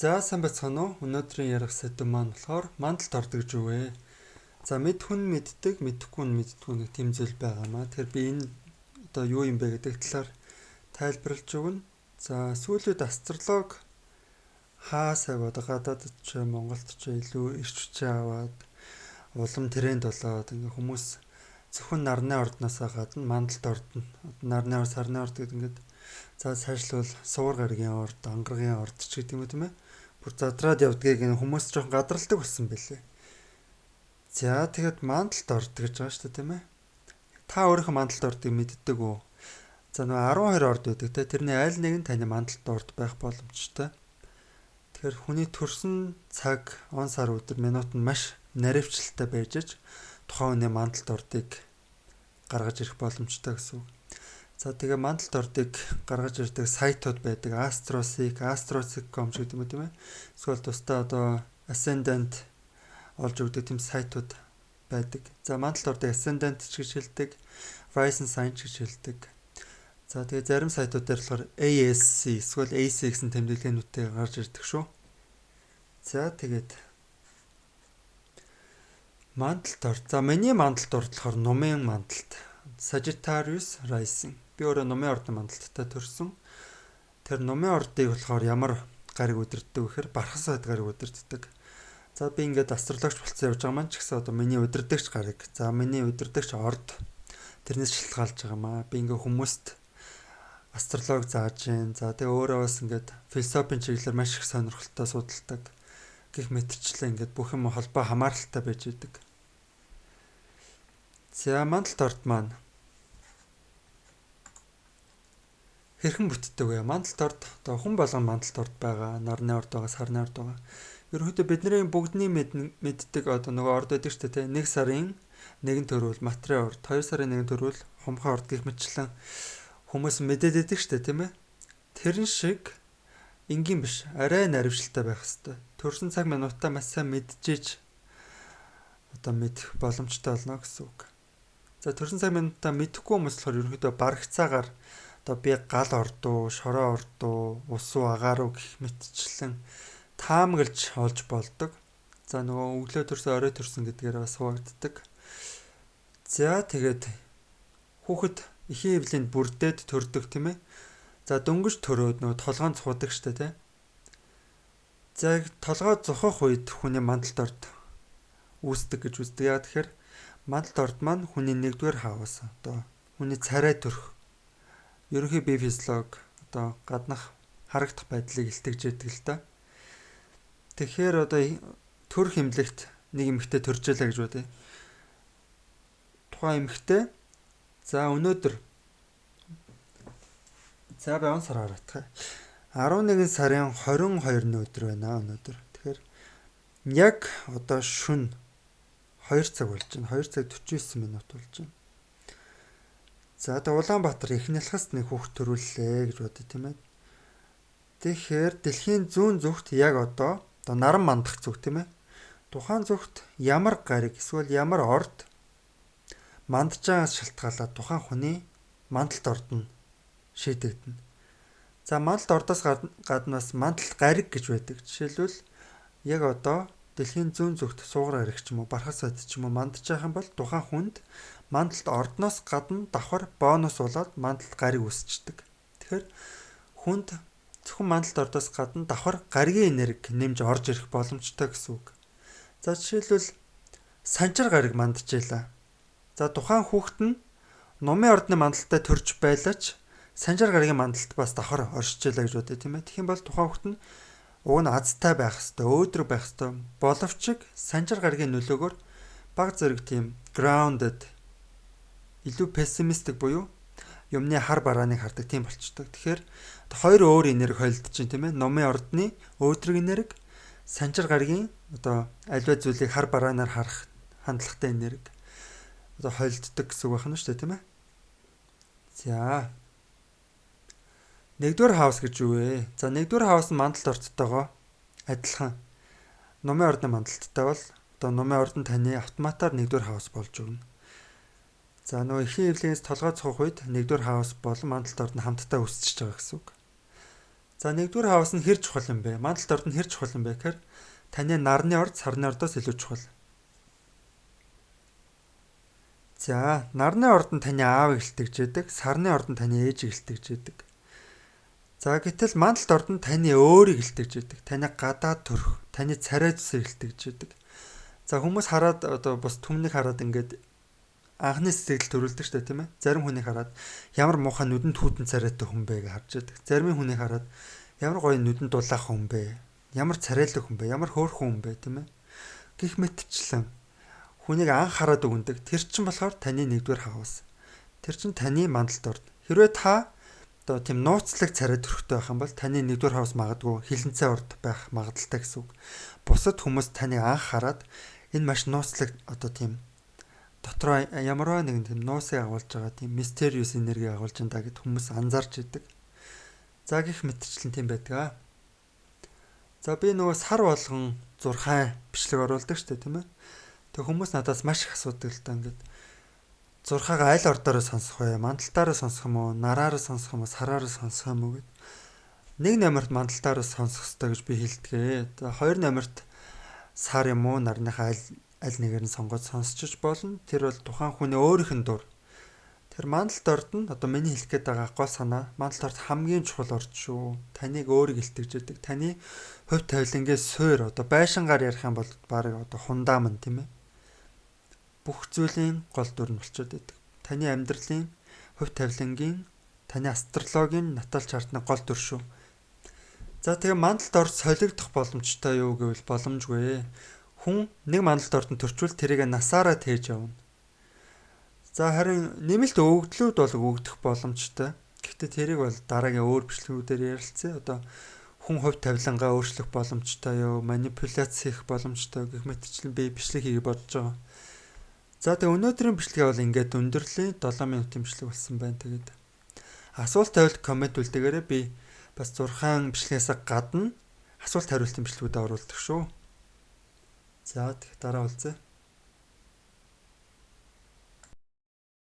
За сайн бацхан уу. Өнөөдрийн ярих сэдэв маань болохоор мандалд ордог гэж юу вэ? За мэд хүн мэддэг, мэдэхгүй хүн мэддэггүй нэг тийм зүйл байгаамаа. Тэгэхээр би энэ одоо юу юм бэ гэдэг талаар тайлбарлаж өгнө. За сүүлүүд астролог хаасаг одоо гадаадд ч Монголд ч илүү ирч хүчээ аваад улам тренд болоод ингээ хүмүүс зөвхөн нарны ордноосоо гадна мандалд ордно. Нарны ор, сарны орд гэдэг ингээд за цаашлбал суур гарагийн орд, ангаргийн орд ч гэдэг юм уу тийм ээ. Бүр задраад явдгийг энэ хүмүүс жоохон гадралдаг болсон байлээ. За тэгэхэд мандалд орд гэж байгаа шүү дээ тийм ээ. Та өөрийнхөө мандалд ордыг мэддэг үү? За нөгөө 12 орд байдаг те. Тэрний аль нэг нь таны мандалд орд байх боломжтой. Тэгэхээр хүний төрсөн цаг, он сар, өдөр, минут нь маш наривчлалтай байж аж тухайн хүний мандалд ордыг гаргаж ирэх боломжтой гэсэн үг. За тэгээ мандалд ордыг гаргаж ирдэг сайтууд байдаг. Astrosec.com гэдэг юм тийм ээ. Эсвэл тусдаа одоо Ascendant олж өгдөг тийм сайтууд байдаг. За мандалд ордыг Ascendant ч гэж хэлдэг, Rising Sign ч гэж хэлдэг. За тэгээ зарим сайтууд дээр болохоор ASC эсвэл AC гэсэн тэмдэглээнүүдтэй гарч ирдэг шүү. За тэгээд мандалд орд. За миний мандалд орд болохоор номын мандалд. Sagittarius Rising. Би өөрөө номын ордын мандалттай төрсөн. Тэр номын ордыг болохоор ямар гариг удирддаг гэхээр бархас байд гариг удирддаг. За би ингээд астрологч болцсон явж байгаа маань ч гэсэн одоо миний удирдагч гариг. За миний удирдагч орд тэрнээс шалтгаалж байгаа маа. Би ингээ хүмүүст астролог зааж гин. За тэгээ өөрөө бас ингээд философийн чиглэлээр маш их сонирхолтой судалдаг. Гэх мэтчлээ ингээд бүх юм холбоо хамааралтай байж идэг. За мандалд орд маань хэрхэн бүтдэг вэ? Мандалд орд одоо хүн болгон мандалд орд байгаа, нарны орд байгаа, сарны орд байгаа. Ерөнхийдөө бидний бүгдний мэддэг одоо нөгөө орд байдаг шүү дээ, нэг сарын нэгэн төрөл материал орд, 2 сарын нэгэн төрөл хумхан орд гэх мэтчлэн хүмүүс мэдээд байдаг шүү дээ, тийм ээ. Тэрэн шиг энгийн биш, арай наривчлалтай байх хэрэгтэй. Төрсөн цаг минутаа маш сайн мэдчихэж одоо мэдэх боломжтой болно гэсэн үг. За төрсөн цаг минутаа мэдэхгүй хүмүүс болохоор ерөнхийдөө барагцаагаар одоо би гал ордуу, шороо ордуу, усуу агааруу гэх мэтчлэн таамаглаж олж болдог. За нөгөө өглөө төрсөн, орой төрсөн гэдгээр бас хуваагддаг. За тэгээд хүүхэд эхийн эвлэнд бүрдээд төрдөг тийм ээ. За дөнгөж төрөөд нөгөө толгойн цуудаг штэ тий. За толгой зухах үед хүний мандалд орд үүсдэг гэж үздэг. Яа тэгэхээр мандалд орд маань хүний 1-р хаус одоо хүний царай төрх ерөнхий бие физиолог одоо гаднах харагдах байдлыг илтгэж яадаг л та. Тэгэхээр одоо төр хэмлэгт нэг эмэгтэй төржээлээ гэж бодъё. Тухайн эмэгтэй за өнөөдөр за баун сар хараадах. 11 сарын 22-ны өдөр байна өнөөдөр. Тэгэхээр яг одоо шөнө 2 цаг болж байна. 2 цаг 49 минут болж байна. За одоо Улаанбаатар Ихнялхаас нэг хүүхд төрүүллээ гэж бодъё тийм ээ. Тэгэхээр дэлхийн зүүн зүгт яг одоо наран мандах зүг тийм ээ. Тухайн зүгт ямар гариг эсвэл ямар орд мандж байгаас шалтгаалаад тухайн хүний мандалд орд нь шийдэгдэнэ. За мандалд ордоос гаднаас мандалд гариг гэж байдаг. Жишээлбэл яг одоо дэлхийн зүүн зүгт суугар гариг ч юм уу, бархас байд ч юм уу мандж байгаа юм бол тухайн хүнд мандалд ордноос гадна давхар бонус болоод мандалд гариг үүсчдэг. Тэгэхээр хүнд зөвхөн мандалд ордоос гадна давхар гаригийн энерги нэмж орж ирэх боломжтой гэсэн үг. За жишээлбэл санчир гариг мандж ийлаа. За тухайн хүүхэд нь номын ордны мандалтай төрж байлаач санчир гаригийн мандалд бас давхар оршиж ийлаа гэж бодъё тийм ээ. Тэгэх юм бол тухайн хүүхэд нь уг нь азтай байх хэвээр, өөдрөг байх хэвээр боловч санчир гаригийн нөлөөгөөр баг зэрэг тийм grounded илүү pessimistic буюу юмны хар барааныг хардаг тийм болчтой. Тэгэхээр хоёр өөр энерги холилдож чинь тийм ээ. Номын ордны өөдрөг энерги, санчир гаригийн одоо альва зүйлийг хар бараанаар харах хандлагатай энерги одоо холилддог гэсэн үг байна шүү дээ тийм ээ. За 1-р хаус гэж юу вэ? За 1-р хаус нь мандалд ордтойгоо адилхан. Номын ордны мандалттай бол одоо номын орд нь таны автоматар 1-р хаус болж өгнө. За нөгөө эхийн эвлэгээс толгой цохох үед 1-р хаус болон мандалд орд нь хамтдаа үүсчихэж байгаа гэсэн үг. За нэгдүгээр хаус нь хэр чухал юм бэ? Мандалд орд нь хэр чухал юм бэ гэхээр таны нарны орд сарны ордоос илүү чухал. За нарны орд нь таны аавыг илтгэжээдэг, сарны орд нь таны ээжийг илтгэжээдэг. За гэтэл мандалд орд нь таны өөрийг илтгэжээдэг, таны гадаад төрх, таны царай зүсийг илтгэжээдэг. За хүмүүс хараад одоо бус түмнийг хараад ингээд анхны сэтгэл төрүүлдэг шүү дээ, тийм ээ. Зарим хүнийг хараад ямар муухай нүдэнд хүүтэн царайтай хүн бэ гэж харж байдаг. Зарим хүнийг хараад ямар гоё нүдэнд дулаах хүн бэ? Ямар царайлаг хүн бэ? Ямар хөөрхөн хүн бэ, тийм ээ. Гэх мэтчлэн хүнийг анх хараад өгөндөг. Тэр чинь болохоор таны нэгдүгээр хаус. Тэр чинь таны мандалд орд. Хэрвээ та одоо тийм нууцлаг царай төрхтэй байх юм бол таны нэгдүгээр хаус магадгүй хилэнцээ орд байх магадaltaй гэсэн үг. Бусад хүмүүс таныг анх хараад энэ маш нууцлаг одоо тийм дотроо ямарваа нэгэн тийм нуусыг агуулж байгаа тийм mysterious энерги агуулж байгаа гэд хүмүүс анзаарч идэг. За гих мэтчлэн тийм байдаг. За би нөгөө сар болгон 6 бичлэг оруулдаг шүү дээ, тийм ээ. Тэг хүмүүс надаас маш их асуудаг л та ингээд 6-аг аль ордоороо сонсох вэ? Мандалтаараа сонсох юм уу? Нараараа сонсох юм уу? Сараараа сонсох юм уу гэд. Нэг номерт мандалтаараа сонсох хэрэгтэй гэж би хэлдэг. Хоёр номерт сар юм уу? Нарныхаа аль нэгээр нь сонгоод сонсчих болно. Тэр бол тухайн хүний өөрийнх нь дур. Тэр мандалд орд нь одоо миний хэлэх гээд байгаа гол санаа мандалд орд хамгийн чухал орд шүү. Таныг өөрийг илтгэжээдэг. Таны хувь тавилангийн суурь одоо байшингаар ярих юм бол баг одоо фундамент тийм ээ. Бүх зүйлийн гол дүр нь болчиход байдаг. Таны амьдралын хувь тавилангийн, таны астрологийн натал чартны гол дүр шүү. За тэгээ мандалд орд солигдох боломжтой юу гэвэл боломжгүй. Хүн нэг мандалд орд нь төрчвөл тэрийг насаараа тээж явна. За харин нэмэлт өгөгдлүүд бол өгөгдөх боломжтой. Гэхдээ тэрийг бол дараагийн өөр бичлэгүүдээр ярилцъя. Одоо хүн хувь тавилангаа өөрчлөх боломжтой юу, манипуляц хийх боломжтой гэх мэтчлэн би бичлэг хийх бодож байгаа. За тэгээ өнөөдрийн бичлэгээ бол ингээд өндөрлөө 7 минутын бичлэг болсон байна. Тэгээд асуулт тавилт коммент үлдээгээрэй. Би бас 6 бичлэгээс гадна асуулт хариултын бичлэгүүд оруулдаг шүү. За тэгээ дараа уулзъя.